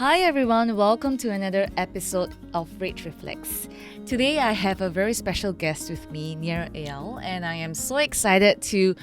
Hi everyone, welcome to another episode of RachReflects. Today I have a very special guest with me, Nir Eyal, and I am so excited to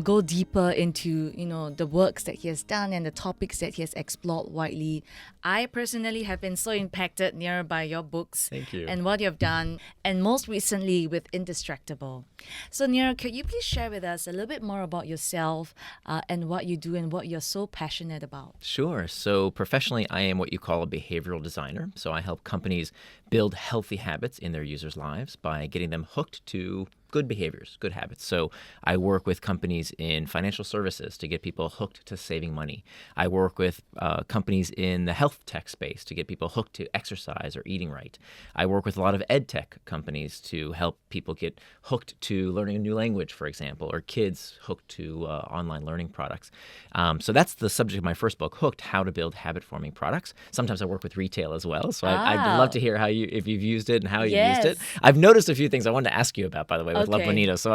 go deeper into the works that he has done and the topics that he has explored widely. I personally have been so impacted, Nir, by your books. Thank you. And what you have done, and most recently with Indistractable. So Nir, could you please share with us a little bit more about yourself and what you do and what you're so passionate about? Sure. So professionally, I am what you call a behavioral designer. So I help companies build healthy habits in their users' lives by getting them hooked to good behaviors, good habits. So I work with companies in financial services to get people hooked to saving money. I work with companies in the health tech space to get people hooked to exercise or eating right. I work with a lot of ed tech companies to help people get hooked to learning a new language, for example, or kids hooked to online learning products. So that's the subject of my first book, Hooked: How to Build Habit-Forming Products. Sometimes I work with retail as well. So I'd love to hear if you've used it and how you've used it. I've noticed a few things I wanted to ask you about, by the way, with La Bonita. So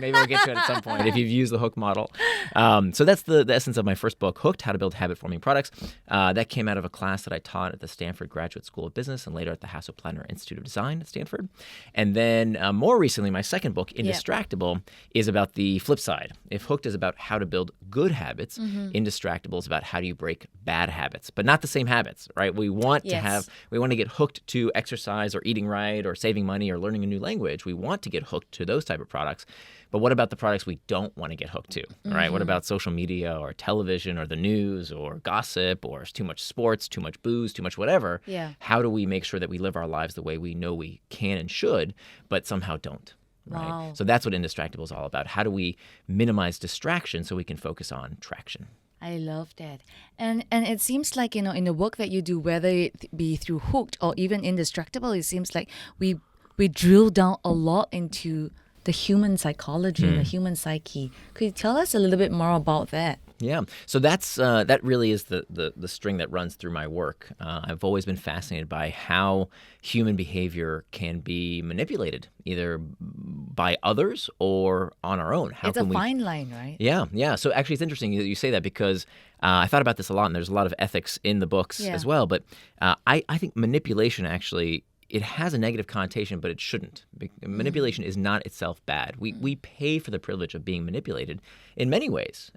maybe we'll get to it at some point if you've used the Hook model. So that's the essence of my first book, Hooked: How to Build Habit-Forming Products. That came out of a class that I taught at the Stanford Graduate School of Business and later at the Hasso-Plattner Institute of Design at Stanford. And then more recently, my second book, Indistractable, is about the flip side. If Hooked is about how to build good habits, Indistractable is about how do you break bad habits, but not the same habits, right? We want to get hooked to exercise or eating right or saving money or learning a new language. We want to get hooked to those type of products. But what about the products we don't want to get hooked to, right? What about social media or television or the news or gossip or too much sports, too much booze, too much whatever? Yeah. How do we make sure that we live our lives the way we know we can and should, but somehow don't? Right. Wow. So that's what Indistractable is all about. How do we minimize distraction so we can focus on traction? I love that. And it seems like, in the work that you do, whether it be through Hooked or even Indistractable, it seems like we drill down a lot into the human psychology and the human psyche. Could you tell us a little bit more about that? Yeah. So that really is the string that runs through my work. I've always been fascinated by how human behavior can be manipulated, either by others or on our own. It's a fine line, right? Yeah. So actually, it's interesting that you say that because I thought about this a lot, and there's a lot of ethics in the books as well. But I think manipulation actually, it has a negative connotation, but it shouldn't. Manipulation is not itself bad. We pay for the privilege of being manipulated in many ways.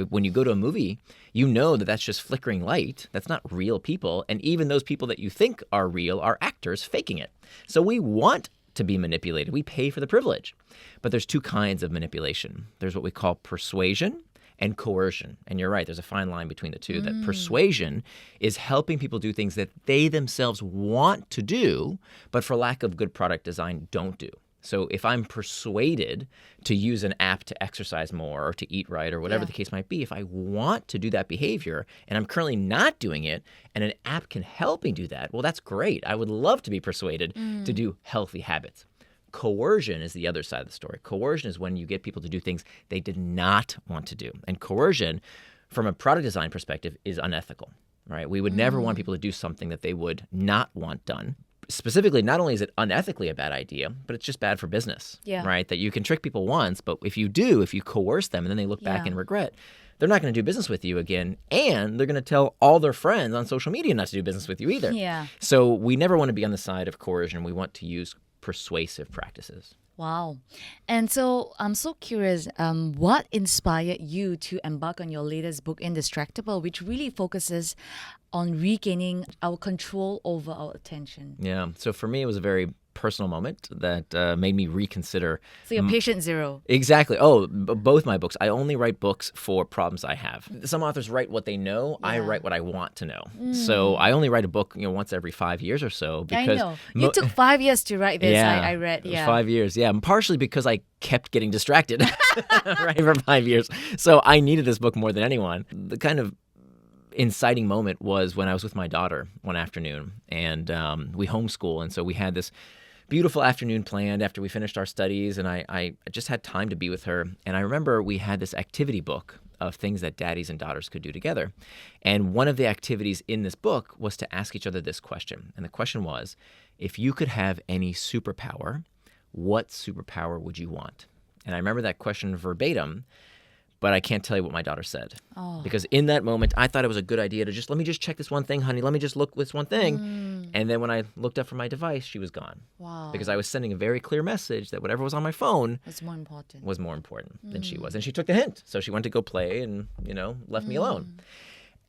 When you go to a movie, you know that that's just flickering light. That's not real people. And even those people that you think are real are actors faking it. So we want to be manipulated. We pay for the privilege. But there's two kinds of manipulation. There's what we call persuasion and coercion. And you're right, there's a fine line between the two. That persuasion is helping people do things that they themselves want to do, but for lack of good product design, don't do. So if I'm persuaded to use an app to exercise more or to eat right or whatever the case might be, if I want to do that behavior and I'm currently not doing it and an app can help me do that, well, that's great. I would love to be persuaded to do healthy habits. Coercion is the other side of the story. Coercion is when you get people to do things they did not want to do. And coercion, from a product design perspective, is unethical, right? We would never want people to do something that they would not want done. Specifically, not only is it unethically a bad idea, but it's just bad for business, right? That you can trick people once, but if you coerce them and then they look back and regret, they're not going to do business with you again, and they're going to tell all their friends on social media not to do business with you either. Yeah. So we never want to be on the side of coercion. We want to use persuasive practices. Wow. And so I'm so curious, what inspired you to embark on your latest book, Indistractable, which really focuses on regaining our control over our attention? Yeah. So for me, it was a very personal moment that made me reconsider. So you're patient zero. Exactly. Oh, both my books. I only write books for problems I have. Some authors write what they know. I write what I want to know. So I only write a book, once every 5 years or so. Because I know. You took 5 years to write this. I read. Yeah. 5 years. Yeah. Partially because I kept getting distracted right for 5 years. So I needed this book more than anyone. The kind of inciting moment was when I was with my daughter one afternoon, and we homeschool, and so we had this beautiful afternoon planned after we finished our studies, and I just had time to be with her. And I remember we had this activity book of things that daddies and daughters could do together. And one of the activities in this book was to ask each other this question. And the question was, if you could have any superpower, what superpower would you want? And I remember that question verbatim but I can't tell you what my daughter said. Oh. Because in that moment, I thought it was a good idea to let me just check this one thing, honey. Let me just look this one thing. And then when I looked up from my device, she was gone. Wow. Because I was sending a very clear message that whatever was on my phone It's more important. was more important than she was. And she took the hint. So she went to go play and, left me alone.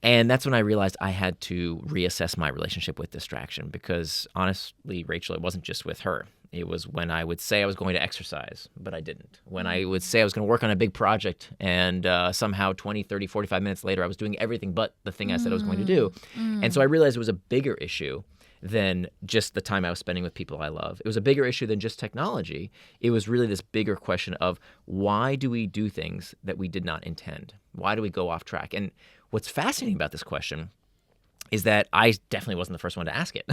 And that's when I realized I had to reassess my relationship with distraction because honestly, Rachel, it wasn't just with her. It was when I would say I was going to exercise, but I didn't. When I would say I was going to work on a big project and somehow 20, 30, 45 minutes later, I was doing everything but the thing I said I was going to do. And so I realized it was a bigger issue than just the time I was spending with people I love. It was a bigger issue than just technology. It was really this bigger question of why do we do things that we did not intend? Why do we go off track? And what's fascinating about this question is that I definitely wasn't the first one to ask it.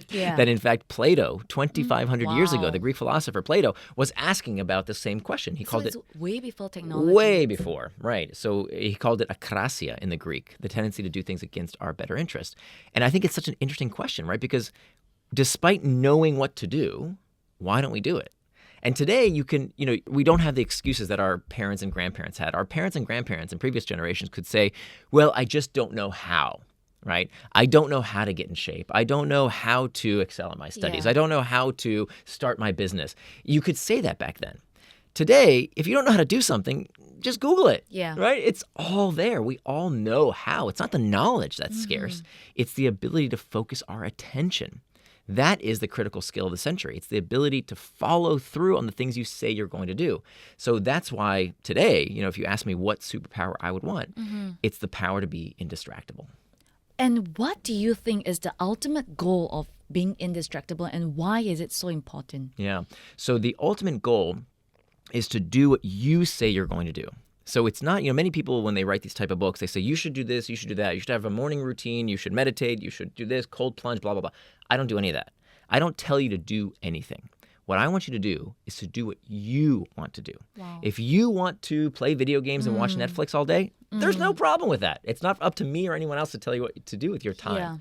Yeah. That in fact, Plato, 2,500 years ago, Wow. the Greek philosopher Plato, was asking about the same question. He called it's it way before technology. way before, right? So he called it akrasia in the Greek, the tendency to do things against our better interest. And I think it's such an interesting question, right? Because despite knowing what to do, why don't we do it? And today we don't have the excuses that our parents and grandparents had. Our parents and grandparents in previous generations could say, well, I just don't know how. Right? I don't know how to get in shape. I don't know how to excel in my studies. Yeah. I don't know how to start my business. You could say that back then. Today, if you don't know how to do something, just Google it. Yeah. Right? It's all there. We all know how. It's not the knowledge that's scarce. It's the ability to focus our attention. That is the critical skill of the century. It's the ability to follow through on the things you say you're going to do. So that's why today, if you ask me what superpower I would want, it's the power to be indistractable. And what do you think is the ultimate goal of being indistractable and why is it so important? Yeah. So the ultimate goal is to do what you say you're going to do. So it's not, many people when they write these type of books, they say, you should do this, you should do that. You should have a morning routine. You should meditate. You should do this, cold plunge, blah, blah, blah. I don't do any of that. I don't tell you to do anything. What I want you to do is to do what you want to do. Wow. If you want to play video games and watch Netflix all day, there's no problem with that. It's not up to me or anyone else to tell you what to do with your time. Yeah.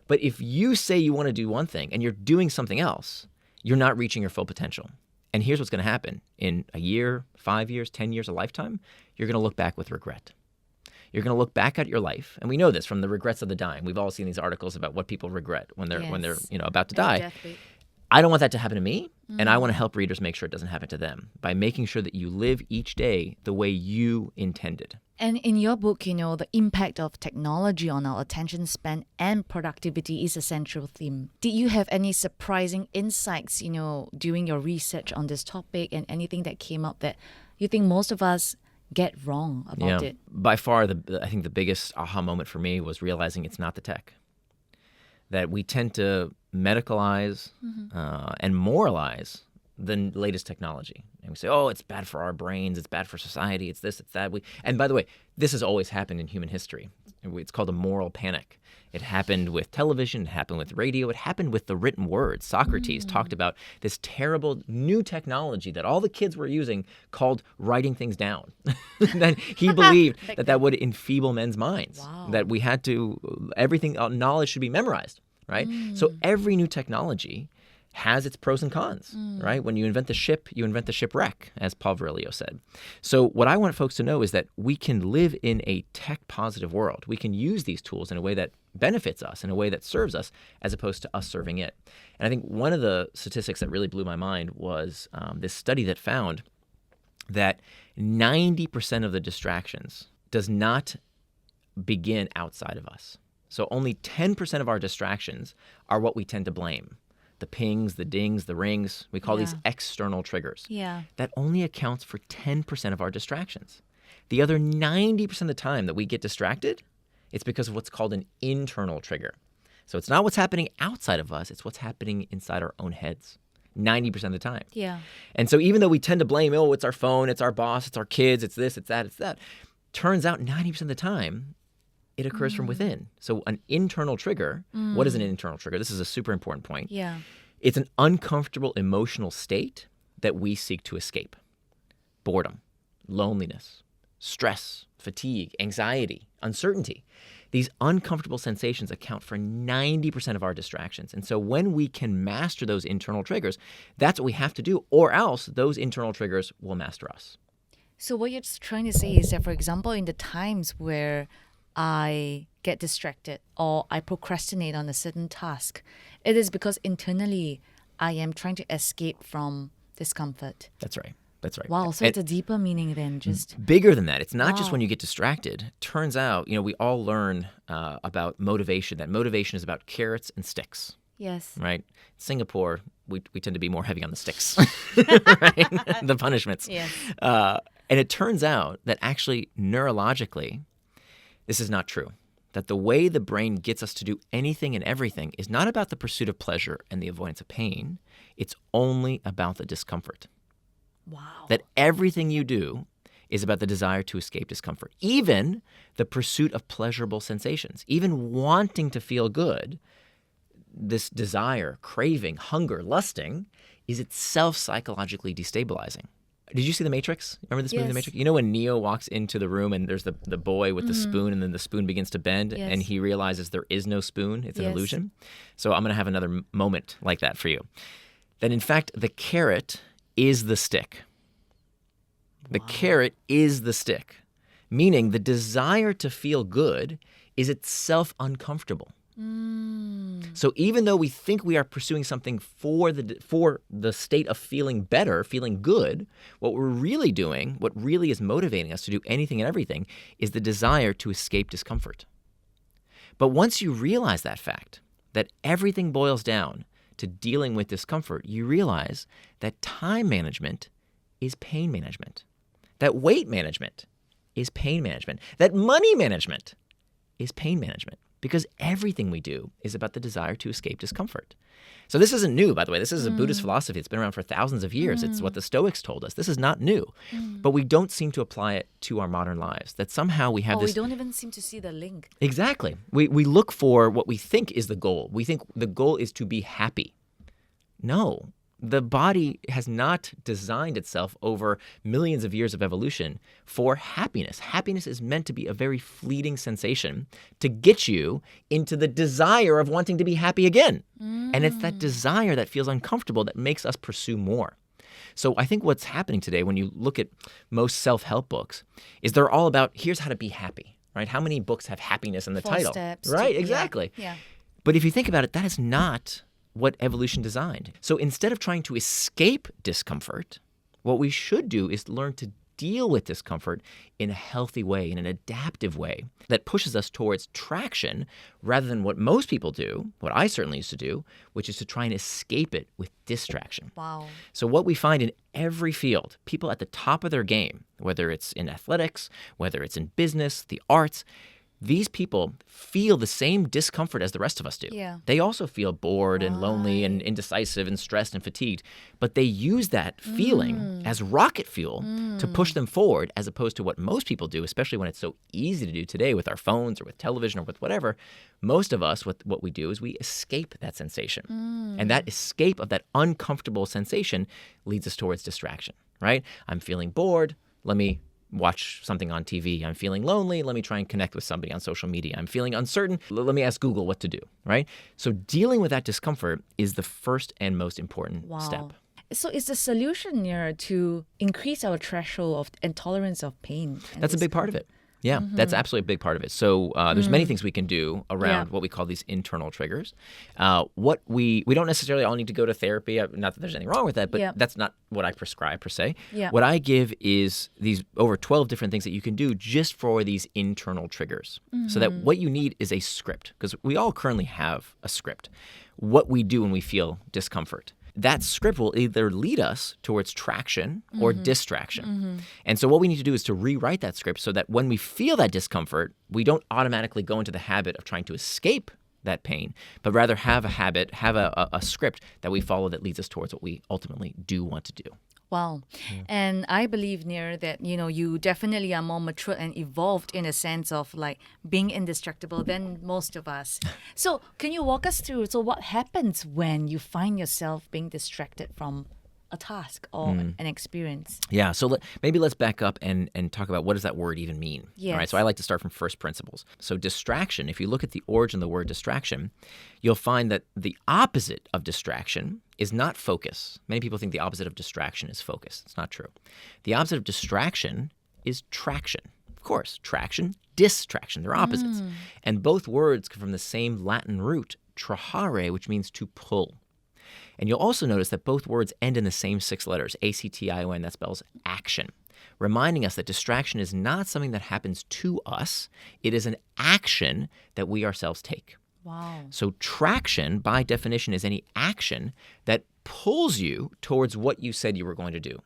But if you say you want to do one thing and you're doing something else, you're not reaching your full potential. And here's what's going to happen. In a year, 5 years, 10 years, a lifetime, you're going to look back with regret. You're going to look back at your life, and we know this from the regrets of the dying. We've all seen these articles about what people regret when they're about to die. I don't want that to happen to me, and I want to help readers make sure it doesn't happen to them by making sure that you live each day the way you intended. And in your book, the impact of technology on our attention span and productivity is a central theme. Did you have any surprising insights, during your research on this topic and anything that came up that you think most of us get wrong about it? By far, I think the biggest aha moment for me was realizing it's not the tech. That we tend to medicalize and moralize the latest technology. And we say, oh, it's bad for our brains, it's bad for society, it's this, it's that. And by the way, this has always happened in human history. It's called a moral panic. It happened with television, it happened with radio, it happened with the written word. Socrates talked about this terrible new technology that all the kids were using called writing things down. That he believed that would enfeeble men's minds. Wow. That we had to, everything, knowledge should be memorized, right? So every new technology has its pros and cons, right? When you invent the ship, you invent the shipwreck, as Paul Virilio said. So what I want folks to know is that we can live in a tech-positive world. We can use these tools in a way that benefits us, in a way that serves us, as opposed to us serving it. And I think one of the statistics that really blew my mind was this study that found that 90% of the distractions does not begin outside of us. So only 10% of our distractions are what we tend to blame. The pings, the dings, the rings, we call these external triggers. Yeah. That only accounts for 10% of our distractions. The other 90% of the time that we get distracted, it's because of what's called an internal trigger. So it's not what's happening outside of us, it's what's happening inside our own heads 90% of the time. Yeah. And so even though we tend to blame, oh, it's our phone, it's our boss, it's our kids, it's this, it's that, it's that, turns out 90% of the time, it occurs from within. So an internal trigger, what is an internal trigger? This is a super important point. Yeah. It's an uncomfortable emotional state that we seek to escape. Boredom, loneliness, stress, fatigue, anxiety, uncertainty. These uncomfortable sensations account for 90% of our distractions. And so when we can master those internal triggers, that's what we have to do, or else those internal triggers will master us. So what you're trying to say is that, for example, in the times where I get distracted or I procrastinate on a certain task, it is because internally I am trying to escape from discomfort. That's right. That's right. Wow, so And it's a deeper meaning than just... bigger than that. It's not just Wow. when you get distracted. Turns out, we all learn about motivation, that motivation is about carrots and sticks, Yes. right? Singapore, we tend to be more heavy on the sticks, right? The punishments. Yes. And it turns out that actually neurologically, this is not true. That the way the brain gets us to do anything and everything is not about the pursuit of pleasure and the avoidance of pain. It's only about the discomfort. Wow. That everything you do is about the desire to escape discomfort. Even the pursuit of pleasurable sensations, even wanting to feel good, this desire, craving, hunger, lusting, is itself psychologically destabilizing. Did you see The Matrix? Remember this movie, The Yes. Matrix? You know when Neo walks into the room and there's the boy with the spoon and then the spoon begins to bend Yes. and he realizes there is no spoon, it's an Yes. illusion? So I'm going to have another moment like that for you. That in fact, the carrot is the stick. The carrot is the stick, meaning the desire to feel good is itself uncomfortable. So even though we think we are pursuing something for the state of feeling better, feeling good, what we're really doing, what really is motivating us to do anything and everything, is the desire to escape discomfort. But once you realize that fact, that everything boils down to dealing with discomfort, you realize that time management is pain management, that weight management is pain management, that money management is pain management. Because everything we do is about the desire to escape discomfort. So this isn't new, by the way. This is a Buddhist philosophy. It's been around for thousands of years. It's what the Stoics told us. This is not new. But we don't seem to apply it to our modern lives. That somehow we have We this... don't even seem to see the link. Exactly. We look for what we think is the goal. We think the goal is to be happy. No. The body has not designed itself over millions of years of evolution for happiness. Happiness is meant to be a very fleeting sensation to get you into the desire of wanting to be happy again. And it's that desire that feels uncomfortable that makes us pursue more. So I think what's happening today when you look at most self-help books is they're all about here's how to be happy, right? How many books have happiness in the 4 title? steps. Right, exactly. Yeah. But if you think about it, that is not what evolution designed. So instead of trying to escape discomfort, what we should do is learn to deal with discomfort in a healthy way, in an adaptive way that pushes us towards traction rather than what most people do, what I certainly used to do, which is to try and escape it with distraction. Wow. So what we find in every field, people at the top of their game, whether it's in athletics, whether it's in business, the arts, these people feel the same discomfort as the rest of us do. Yeah. They also feel bored and lonely and indecisive and stressed and fatigued, but they use that feeling as rocket fuel to push them forward as opposed to what most people do, especially when it's so easy to do today with our phones or with television or with whatever. Most of us, what we do is we escape that sensation. And that escape of that uncomfortable sensation leads us towards distraction, right? I'm feeling bored. Let me watch something on TV. I'm feeling lonely. Let me try and connect with somebody on social media. I'm feeling uncertain. Let me ask Google what to do, right? So dealing with that discomfort is the first and most important step. So is the solution Nir to increase our threshold of and tolerance of pain? That's a big part of it. Yeah, that's absolutely a big part of it. So there's many things we can do around what we call these internal triggers. What we don't necessarily all need to go to therapy. Not that there's anything wrong with that, but that's not what I prescribe per se. Yeah. What I give is these over 12 different things that you can do just for these internal triggers. So that what you need is a script, because we all currently have a script. What we do when we feel discomfort. That script will either lead us towards traction or distraction. And so what we need to do is to rewrite that script so that when we feel that discomfort, we don't automatically go into the habit of trying to escape that pain, but rather have a habit, have a script that we follow that leads us towards what we ultimately do want to do. Wow. And I believe, Nir, that, you definitely are more mature and evolved in a sense of like being indistractable than most of us. So can you walk us through, so what happens when you find yourself being distracted from a task or an experience. Yeah, so maybe let's back up and talk about what does that word even mean. Yes. All right, so I like to start from first principles. So distraction, if you look at the origin of the word distraction, you'll find that the opposite of distraction is not focus. Many people think the opposite of distraction is focus. It's not true. The opposite of distraction is traction. Of course, traction, distraction, they're opposites. And both words come from the same Latin root, trahare, which means to pull. And you'll also notice that both words end in the same 6 letters, A-C-T-I-O-N, that spells action, reminding us that distraction is not something that happens to us. It is an action that we ourselves take. Wow. So traction, by definition, is any action that pulls you towards what you said you were going to do.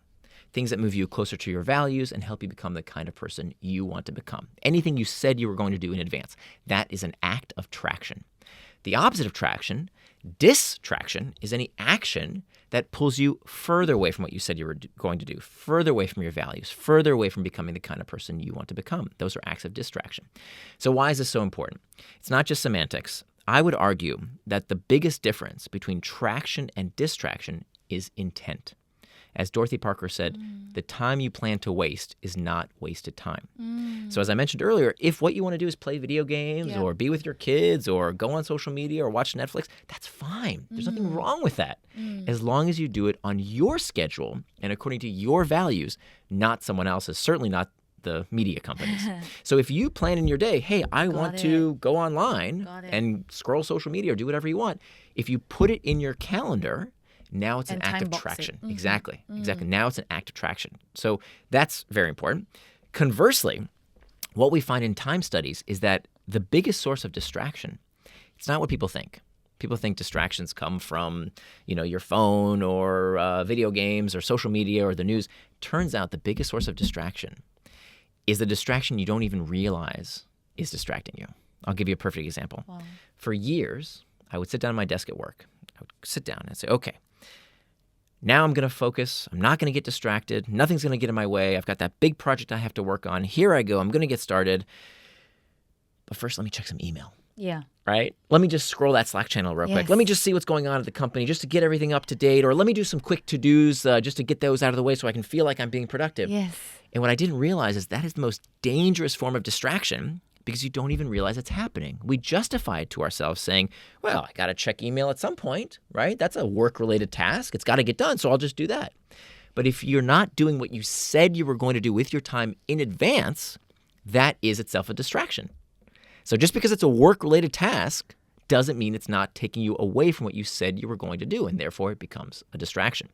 Things that move you closer to your values and help you become the kind of person you want to become. Anything you said you were going to do in advance, that is an act of traction. The opposite of traction, distraction, is any action that pulls you further away from what you said you were going to do, further away from your values, further away from becoming the kind of person you want to become. Those are acts of distraction. So why is this so important? It's not just semantics. I would argue that the biggest difference between traction and distraction is intent. As Dorothy Parker said, the time you plan to waste is not wasted time. So as I mentioned earlier, if what you want to do is play video games or be with your kids or go on social media or watch Netflix, that's fine. There's nothing wrong with that. As long as you do it on your schedule and according to your values, not someone else's, certainly not the media companies. So if you plan in your day, hey, I want to go online and scroll social media or do whatever you want, if you put it in your calendar, now it's an act of traction. Exactly. Now it's an act of traction. So that's very important. Conversely, what we find in time studies is that the biggest source of distraction, it's not what people think. People think distractions come from, your phone or video games or social media or the news. Turns out the biggest source of distraction is the distraction you don't even realize is distracting you. I'll give you a perfect example. Wow. For years, I would sit down at my desk at work. I would sit down and say, okay, now I'm going to focus. I'm not going to get distracted. Nothing's going to get in my way. I've got that big project I have to work on. Here I go. I'm going to get started. But first, let me check some email. Yeah. Right? Let me just scroll that Slack channel real quick. Let me just see what's going on at the company just to get everything up to date. Or let me do some quick to-dos just to get those out of the way so I can feel like I'm being productive. Yes. And what I didn't realize is that is the most dangerous form of distraction because you don't even realize it's happening. We justify it to ourselves saying, well, I got to check email at some point, right? That's a work-related task. It's got to get done, so I'll just do that. But if you're not doing what you said you were going to do with your time in advance, that is itself a distraction. So just because it's a work-related task doesn't mean it's not taking you away from what you said you were going to do, and therefore it becomes a distraction.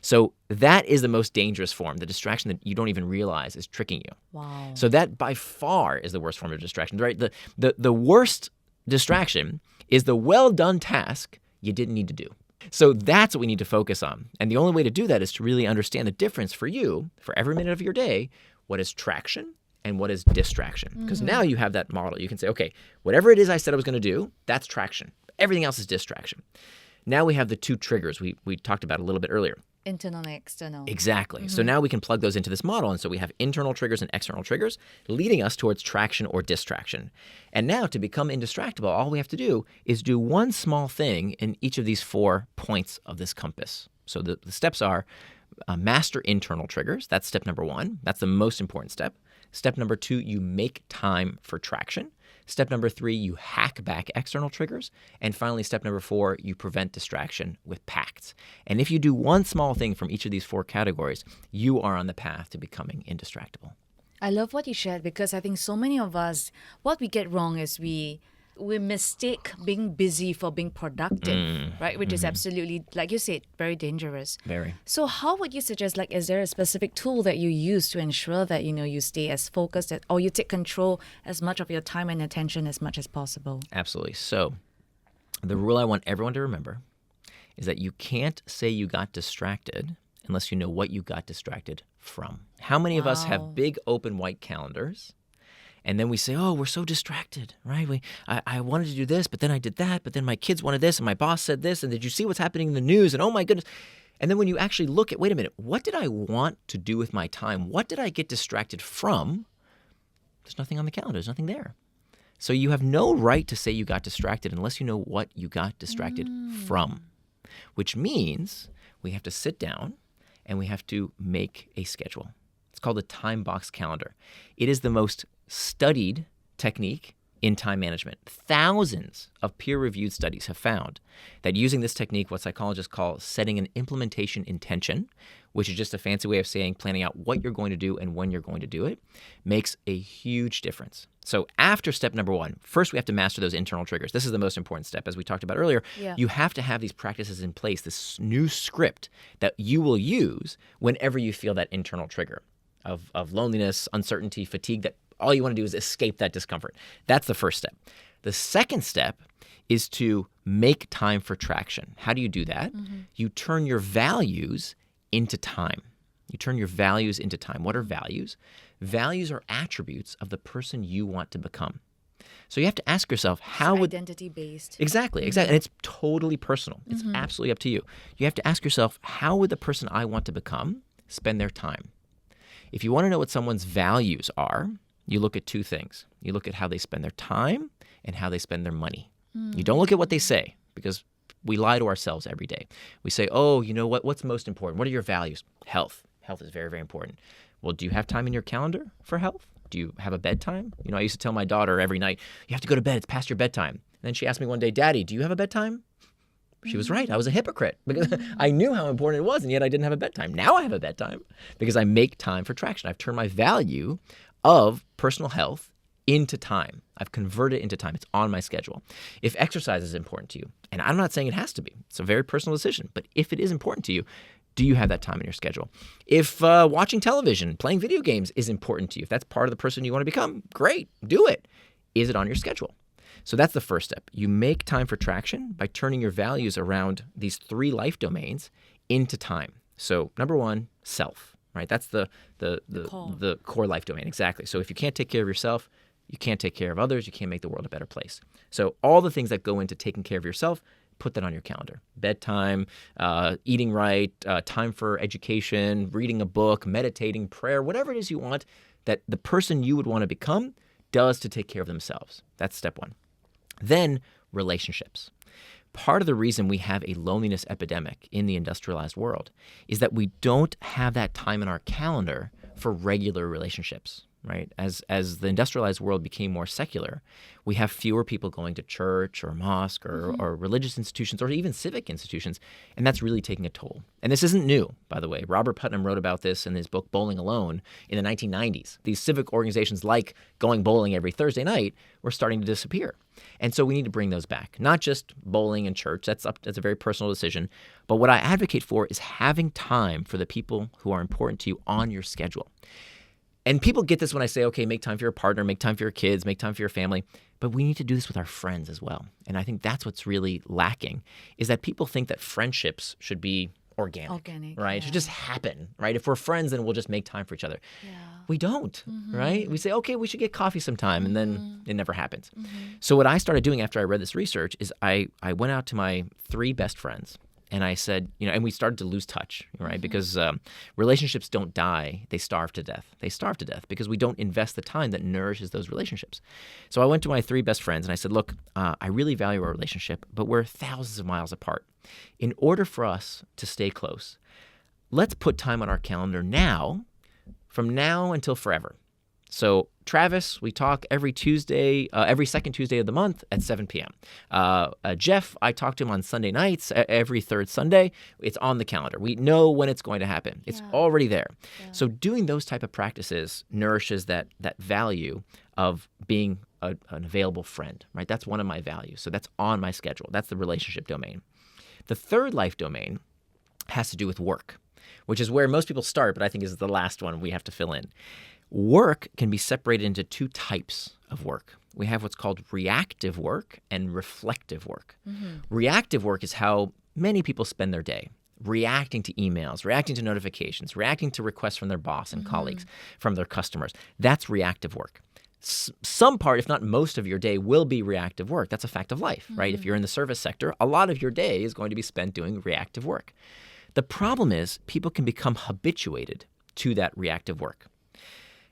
So that is the most dangerous form, the distraction that you don't even realize is tricking you. Wow. So that by far is the worst form of distraction, right? The worst distraction is the well-done task you didn't need to do. So that's what we need to focus on. And the only way to do that is to really understand the difference for you, for every minute of your day, what is traction and what is distraction. Because now you have that model. You can say, okay, whatever it is I said I was going to do, that's traction. Everything else is distraction. Now we have the 2 triggers we talked about a little bit earlier. Internal and external. Exactly. So now we can plug those into this model. And so we have internal triggers and external triggers leading us towards traction or distraction. And now to become indistractable, all we have to do is do one small thing in each of these 4 points of this compass. So the steps are master internal triggers. That's step number 1. That's the most important step. Step number 2, you make time for traction. Step number 3, you hack back external triggers. And finally, step number 4, you prevent distraction with pacts. And if you do one small thing from each of these 4 categories, you are on the path to becoming indistractable. I love what you shared because I think so many of us, what we get wrong is we mistake being busy for being productive, right? Which is absolutely, like you said, very dangerous. Very. So how would you suggest, is there a specific tool that you use to ensure that, you stay as focused or you take control as much of your time and attention as much as possible? Absolutely. So the rule I want everyone to remember is that you can't say you got distracted unless you know what you got distracted from. How many of us have big open white calendars? And then we say, oh, we're so distracted, right? I wanted to do this, but then I did that, but then my kids wanted this, and my boss said this, and did you see what's happening in the news? And oh my goodness. And then when you actually look at, wait a minute, what did I want to do with my time? What did I get distracted from? There's nothing on the calendar. There's nothing there. So you have no right to say you got distracted unless you know what you got distracted from, which means we have to sit down and we have to make a schedule. It's called a time box calendar. It is the most studied technique in time management. Thousands of peer-reviewed studies have found that using this technique, what psychologists call setting an implementation intention, which is just a fancy way of saying planning out what you're going to do and when you're going to do it, makes a huge difference. So after step number 1, first we have to master those internal triggers. This is the most important step, as we talked about earlier. Yeah. You have to have these practices in place, this new script that you will use whenever you feel that internal trigger of loneliness, uncertainty, fatigue, that all you want to do is escape that discomfort. That's the first step. The second step is to make time for traction. How do you do that? You turn your values into time. You turn your values into time. What are values? Values are attributes of the person you want to become. So you have to ask yourself, how would... Identity-based. Exactly. And it's totally personal. It's absolutely up to you. You have to ask yourself, how would the person I want to become spend their time? If you want to know what someone's values are, you look at 2 things. You look at how they spend their time and how they spend their money. You don't look at what they say, because we lie to ourselves every day. We say, oh, you know what? What's most important? What are your values? Health. Health is very, very important. Well, do you have time in your calendar for health? Do you have a bedtime? You know, I used to tell my daughter every night, you have to go to bed. It's past your bedtime. And then she asked me one day, Daddy, do you have a bedtime? She was right. I was a hypocrite because I knew how important it was, and yet I didn't have a bedtime. Now I have a bedtime because I make time for traction. I've turned my value of personal health into time. I've converted it into time. It's on my schedule. If exercise is important to you, and I'm not saying it has to be, it's a very personal decision, but if it is important to you, do you have that time in your schedule? If watching television, playing video games is important to you, if that's part of the person you want to become, great, do it. Is it on your schedule? So that's the first step. You make time for traction by turning your values around these 3 life domains into time. So number 1, self, right? That's the core life domain. Exactly. So if you can't take care of yourself, you can't take care of others, you can't make the world a better place. So all the things that go into taking care of yourself, put that on your calendar. Bedtime, eating right, time for education, reading a book, meditating, prayer, whatever it is you want that the person you would want to become does to take care of themselves. That's step 1. Then relationships. Part of the reason we have a loneliness epidemic in the industrialized world is that we don't have that time in our calendar for regular relationships, right? As the industrialized world became more secular, we have fewer people going to church or mosque or religious institutions or even civic institutions, and that's really taking a toll. And this isn't new, by the way. Robert Putnam wrote about this in his book Bowling Alone in the 1990s. These civic organizations like going bowling every Thursday night were starting to disappear. And so we need to bring those back. Not just bowling and church, that's a very personal decision. But what I advocate for is having time for the people who are important to you on your schedule. And people get this when I say, okay, make time for your partner, make time for your kids, make time for your family. But we need to do this with our friends as well. And I think that's what's really lacking, is that people think that friendships should be organic, right? It should just happen, right? If we're friends, then we'll just make time for each other. Yeah. We don't, right? We say, okay, we should get coffee sometime, and then it never happens. So what I started doing after I read this research is I went out to my 3 best friends, and I said, and we started to lose touch, right? Because relationships don't die, they starve to death. They starve to death because we don't invest the time that nourishes those relationships. So I went to my 3 best friends and I said, look, I really value our relationship, but we're thousands of miles apart. In order for us to stay close, let's put time on our calendar now, from now until forever. So Travis, we talk every Tuesday, every second Tuesday of the month at 7 p.m. Jeff, I talk to him on Sunday nights, every 3rd Sunday. It's on the calendar. We know when it's going to happen. It's already there. Yeah. So doing those type of practices nourishes that value of being an available friend, right? That's one of my values. So that's on my schedule. That's the relationship domain. The 3rd life domain has to do with work, which is where most people start, but I think is the last one we have to fill in. Work can be separated into 2 types of work. We have what's called reactive work and reflective work. Reactive work is how many people spend their day, reacting to emails, reacting to notifications, reacting to requests from their boss and colleagues, from their customers. That's reactive work. Some part, if not most of your day, will be reactive work. That's a fact of life, right? If you're in the service sector, a lot of your day is going to be spent doing reactive work. The problem is people can become habituated to that reactive work.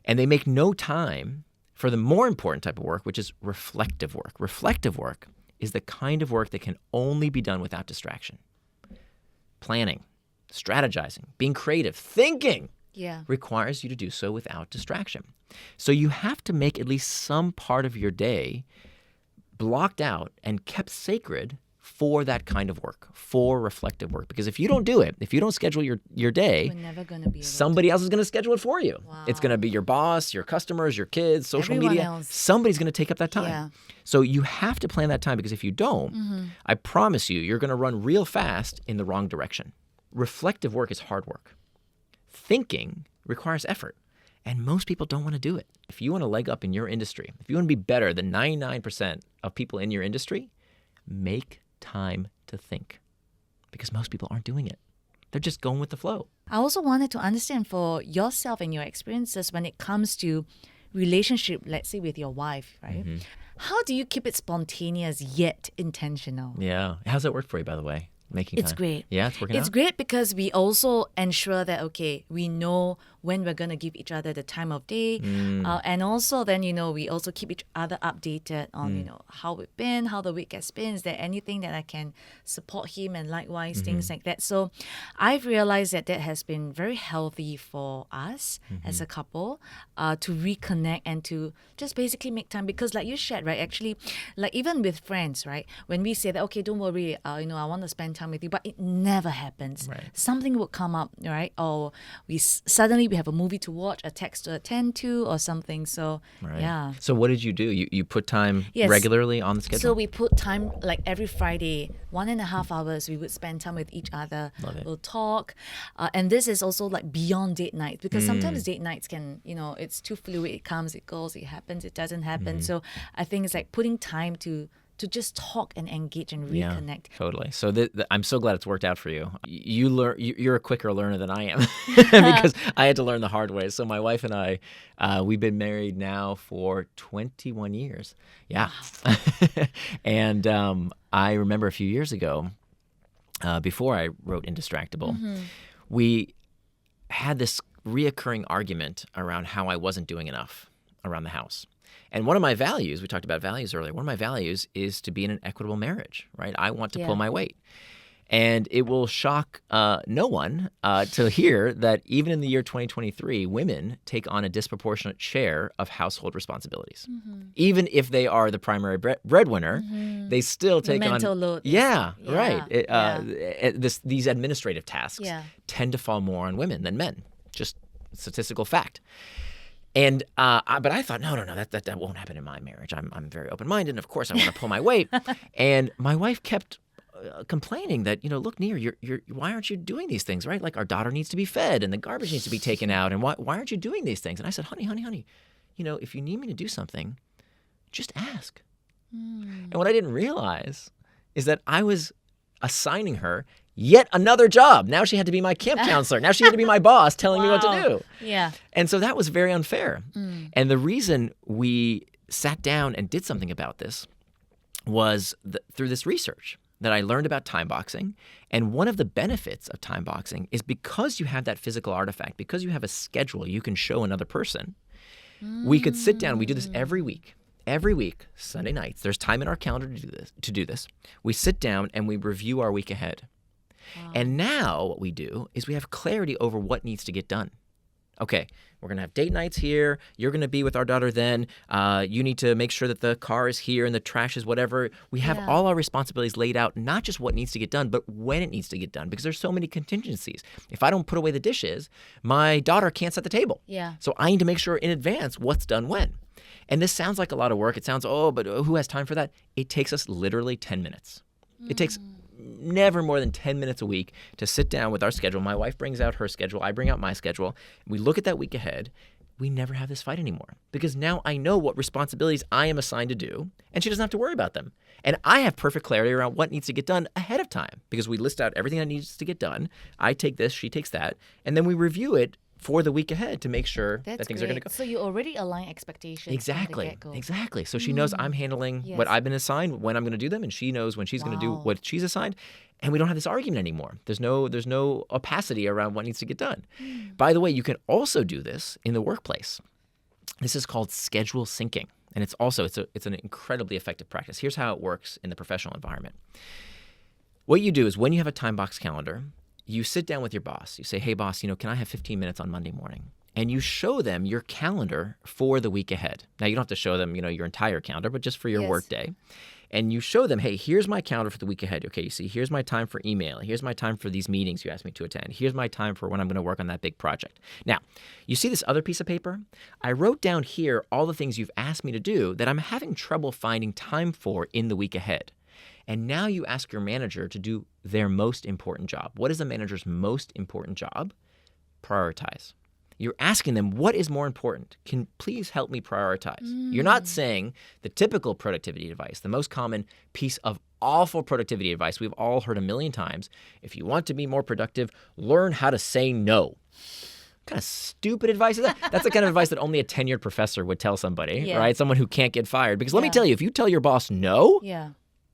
And they make no time for the more important type of work, which is reflective work. Reflective work is the kind of work that can only be done without distraction. Planning, strategizing, being creative, thinking Yeah. requires you to do so without distraction. So you have to make at least some part of your day blocked out and kept sacred for that kind of work, for reflective work. Because if you don't do it, if you don't schedule your day, We're never going to be able somebody else is going to schedule it for you. Wow. It's going to be your boss, your customers, your kids, social Everyone media. else. Somebody's going to take up that time. Yeah. So you have to plan that time, because if you don't, I promise you're going to run real fast in the wrong direction. Reflective work is hard work. Thinking requires effort, and most people don't want to do it. If you want to leg up in your industry, if you want to be better than 99% of people in your industry, make time to think, because most people aren't doing it. They're just going with the flow. I also wanted to understand for yourself and your experiences when it comes to relationship, let's say with your wife, right? How do you keep it spontaneous yet intentional? Yeah. How's that work for you, by the way? Making It's time? great. Yeah, it's working out? It's great because we also ensure that, okay, we know when we're going to give each other the time of day. And also then, we also keep each other updated on, how we've been, how the week has been. Is there anything that I can support him, and likewise, things like that. So I've realized that has been very healthy for us as a couple to reconnect and to just basically make time. Because like you shared, right, actually, like even with friends, right, when we say that, okay, don't worry, I want to spend time with you, but it never happens. Right. Something would come up, right? Or suddenly we have a movie to watch, a text to attend to, or something. So Right. yeah. So what did you do? You put time Yes. regularly on the schedule? So we put time, like every Friday, 1.5 hours, we would spend time with each other. Love it. We'll talk. And this is also like beyond date nights, because sometimes date nights can, it's too fluid. It comes, it goes, it happens, it doesn't happen. So I think it's like putting time to just talk and engage and reconnect. Yeah, totally. So I'm so glad it's worked out for you. You're a quicker learner than I am because I had to learn the hard way. So my wife and I, we've been married now for 21 years. Yeah. Wow. And I remember a few years ago, before I wrote Indistractable, we had this reoccurring argument around how I wasn't doing enough around the house. And one of my values, we talked about values earlier, one of my values is to be in an equitable marriage, right? I want to pull my weight. And it will shock no one to hear that even in the year 2023, women take on a disproportionate share of household responsibilities. Even if they are the primary breadwinner, they still take on... mental load. Yeah, right. These administrative tasks tend to fall more on women than men. Just statistical fact. And but I thought, no, that won't happen in my marriage. I'm very open-minded, and of course I want to pull my weight. And my wife kept complaining that, look, Nir, why aren't you doing these things, right? Like our daughter needs to be fed, and the garbage needs to be taken out, and why aren't you doing these things? And I said, honey, if you need me to do something, just ask. And what I didn't realize is that I was assigning her yet another job. Now she had to be my camp counselor. Now she had to be my boss telling me what to do. Yeah. And so that was very unfair. And the reason we sat down and did something about this was through this research that I learned about timeboxing. And one of the benefits of timeboxing is because you have that physical artifact, because you have a schedule you can show another person, we could sit down. We do this every week. Every week, Sunday nights, there's time in our calendar to do this. We sit down and we review our week ahead. Wow. And now what we do is we have clarity over what needs to get done. Okay, we're going to have date nights here. You're going to be with our daughter then. You need to make sure that the car is here and the trash is whatever. We have all our responsibilities laid out, not just what needs to get done, but when it needs to get done, because there's so many contingencies. If I don't put away the dishes, my daughter can't set the table. Yeah. So I need to make sure in advance what's done when. And this sounds like a lot of work. It sounds, but who has time for that? It takes us literally 10 minutes. It takes never more than 10 minutes a week to sit down with our schedule. My wife brings out her schedule. I bring out my schedule. We look at that week ahead. We never have this fight anymore because now I know what responsibilities I am assigned to do, and she doesn't have to worry about them. And I have perfect clarity around what needs to get done ahead of time because we list out everything that needs to get done. I take this, she takes that, and then we review it for the week ahead to make sure that things are going to go. So you already align expectations. Exactly. From the get-go. Exactly. So she knows I'm handling what I've been assigned, when I'm going to do them, and she knows when she's going to do what she's assigned. And we don't have this argument anymore. There's no opacity around what needs to get done. By the way, you can also do this in the workplace. This is called schedule syncing, and it's an incredibly effective practice. Here's how it works in the professional environment. What you do is when you have a time box calendar, you sit down with your boss. You say, hey, boss, can I have 15 minutes on Monday morning? And you show them your calendar for the week ahead. Now, you don't have to show them, your entire calendar, but just for your work day. And you show them, hey, here's my calendar for the week ahead. Okay, you see, here's my time for email. Here's my time for these meetings you asked me to attend. Here's my time for when I'm going to work on that big project. Now, you see this other piece of paper? I wrote down here all the things you've asked me to do that I'm having trouble finding time for in the week ahead. And now you ask your manager to do their most important job. What is a manager's most important job? Prioritize. You're asking them, what is more important? Can please help me prioritize? You're not saying the typical productivity advice, the most common piece of awful productivity advice we've all heard a million times. If you want to be more productive, learn how to say no. What kind of stupid advice is that? That's the kind of advice that only a tenured professor would tell somebody, right? Someone who can't get fired. Because let me tell you, if you tell your boss no,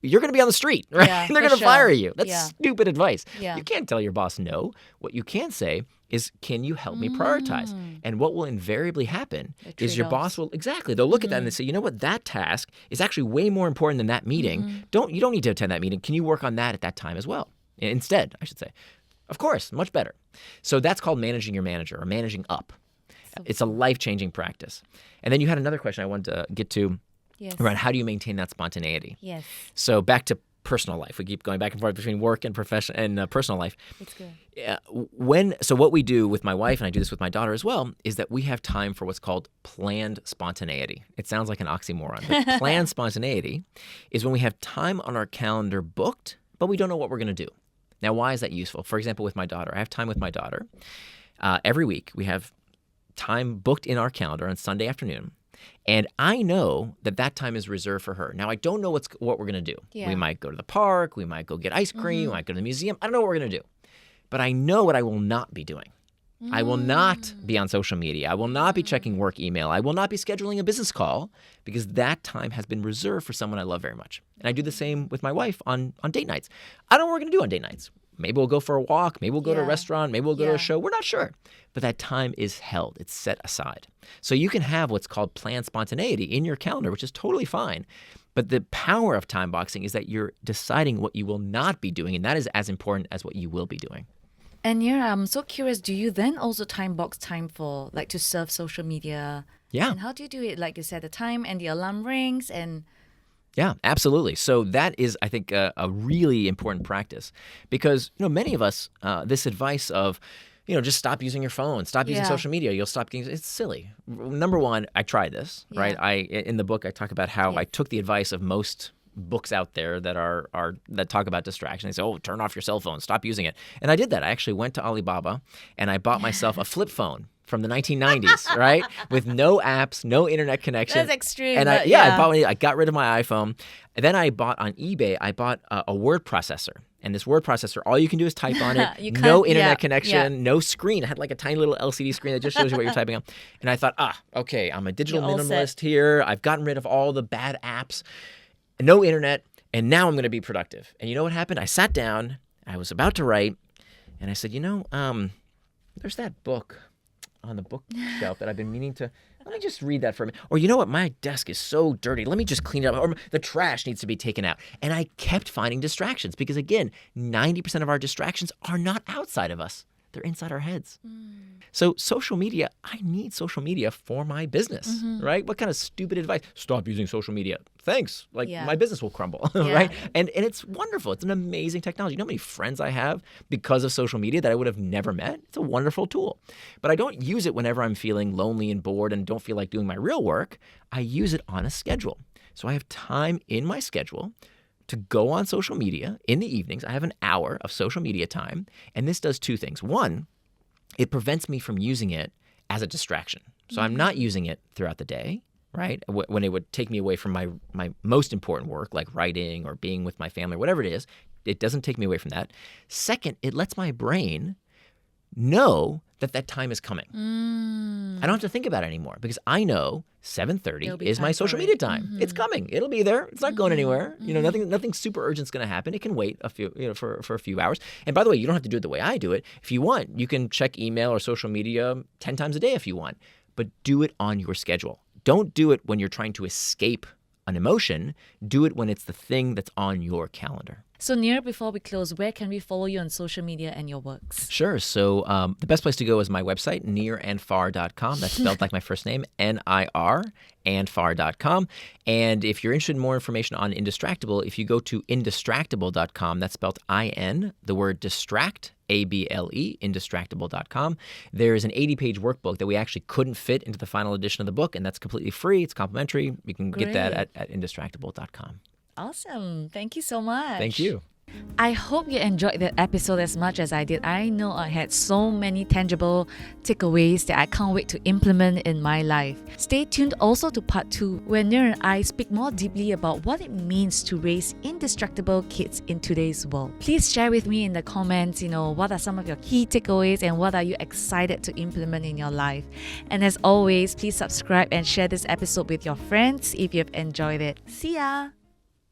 you're going to be on the street, right? Yeah, They're going to fire you. That's Yeah. stupid advice. Yeah. You can't tell your boss no. What you can say is, can you help me prioritize? And what will invariably happen is your boss will, they'll look at that and they say, you know what, that task is actually way more important than that meeting. You don't need to attend that meeting. Can you work on that at that time as well? Instead, I should say. Of course, much better. So that's called managing your manager or managing up. It's a life-changing practice. And then you had another question I wanted to get to. Around how do you maintain that spontaneity? Yes. So back to personal life. We keep going back and forth between work and profession and personal life. That's good. So what we do with my wife, and I do this with my daughter as well, is that we have time for what's called planned spontaneity. It sounds like an oxymoron, but planned spontaneity is when we have time on our calendar booked, but we don't know what we're going to do. Now, why is that useful? For example, with my daughter, I have time with my daughter. Every week, we have time booked in our calendar on Sunday afternoon. And I know that time is reserved for her. Now, I don't know what we're going to do. Yeah. We might go to the park. We might go get ice cream. We might go to the museum. I don't know what we're going to do. But I know what I will not be doing. I will not be on social media. I will not be checking work email. I will not be scheduling a business call because that time has been reserved for someone I love very much. And I do the same with my wife on date nights. I don't know what we're going to do on date nights. Maybe we'll go for a walk. Maybe we'll go to a restaurant. Maybe we'll go to a show. We're not sure. But that time is held. It's set aside. So you can have what's called planned spontaneity in your calendar, which is totally fine. But the power of time boxing is that you're deciding what you will not be doing, and that is as important as what you will be doing. And Nir, I'm so curious, do you then also time box time for to surf social media? Yeah. And how do you do it? Like you said, the time and the alarm rings and... Yeah, absolutely. So that is, I think, a really important practice because, many of us, this advice of, just stop using your phone, stop using social media, you'll stop getting, it's silly. Number one, I tried this, right? In the book, I talk about how I took the advice of most books out there that talk about distraction. They say, oh, turn off your cell phone, stop using it. And I did that. I actually went to Alibaba and I bought myself a flip phone from the 1990s, right? With no apps, no internet connection. That's extreme. And I got rid of my iPhone. And then I bought on eBay, a word processor. And this word processor, all you can do is type on it. No internet connection, no screen. It had like a tiny little LCD screen that just shows you what you're typing on. And I thought, okay, I'm a digital minimalist here. I've gotten rid of all the bad apps, no internet, and now I'm going to be productive. And you know what happened? I sat down, I was about to write, and I said, there's that book on the bookshelf that I've been meaning to, let me just read that for a minute. Or you know what, my desk is so dirty, let me just clean it up. Or the trash needs to be taken out. And I kept finding distractions because again, 90% of our distractions are not outside of us. They're inside our heads. So social media, I need social media for my business, right? What kind of stupid advice? Stop using social media. Thanks. My business will crumble, right? And it's wonderful. It's an amazing technology. You know how many friends I have because of social media that I would have never met? It's a wonderful tool. But I don't use it whenever I'm feeling lonely and bored and don't feel like doing my real work. I use it on a schedule. So I have time in my schedule to go on social media in the evenings. I have an hour of social media time, and this does two things. One, it prevents me from using it as a distraction. So I'm not using it throughout the day, right? When it would take me away from my most important work, like writing or being with my family, whatever it is, it doesn't take me away from that. Second, it lets my brain know that time is coming. I don't have to think about it anymore because I know 7:30 is my social media time. It's coming. It'll be there. It's not going anywhere. Nothing super urgent is going to happen. It can wait a few, for a few hours. And by the way, you don't have to do it the way I do it. If you want, you can check email or social media 10 times a day if you want, but do it on your schedule. Don't do it when you're trying to escape an emotion. Do it when it's the thing that's on your calendar. So Nir, before we close, where can we follow you on social media and your works? Sure. So the best place to go is my website, nirandfar.com. That's spelled like my first name, N-I-R, andfar.com. And if you're interested in more information on Indistractable, if you go to Indistractable.com, that's spelled I-N, the word distract, A-B-L-E, Indistractable.com. There's an 80-page workbook that we actually couldn't fit into the final edition of the book, and that's completely free. It's complimentary. You can get that at Indistractable.com. Awesome. Thank you so much. Thank you. I hope you enjoyed that episode as much as I did. I know I had so many tangible takeaways that I can't wait to implement in my life. Stay tuned also to part 2, where Nir and I speak more deeply about what it means to raise indistractable kids in today's world. Please share with me in the comments, what are some of your key takeaways and what are you excited to implement in your life. And as always, please subscribe and share this episode with your friends if you've enjoyed it. See ya!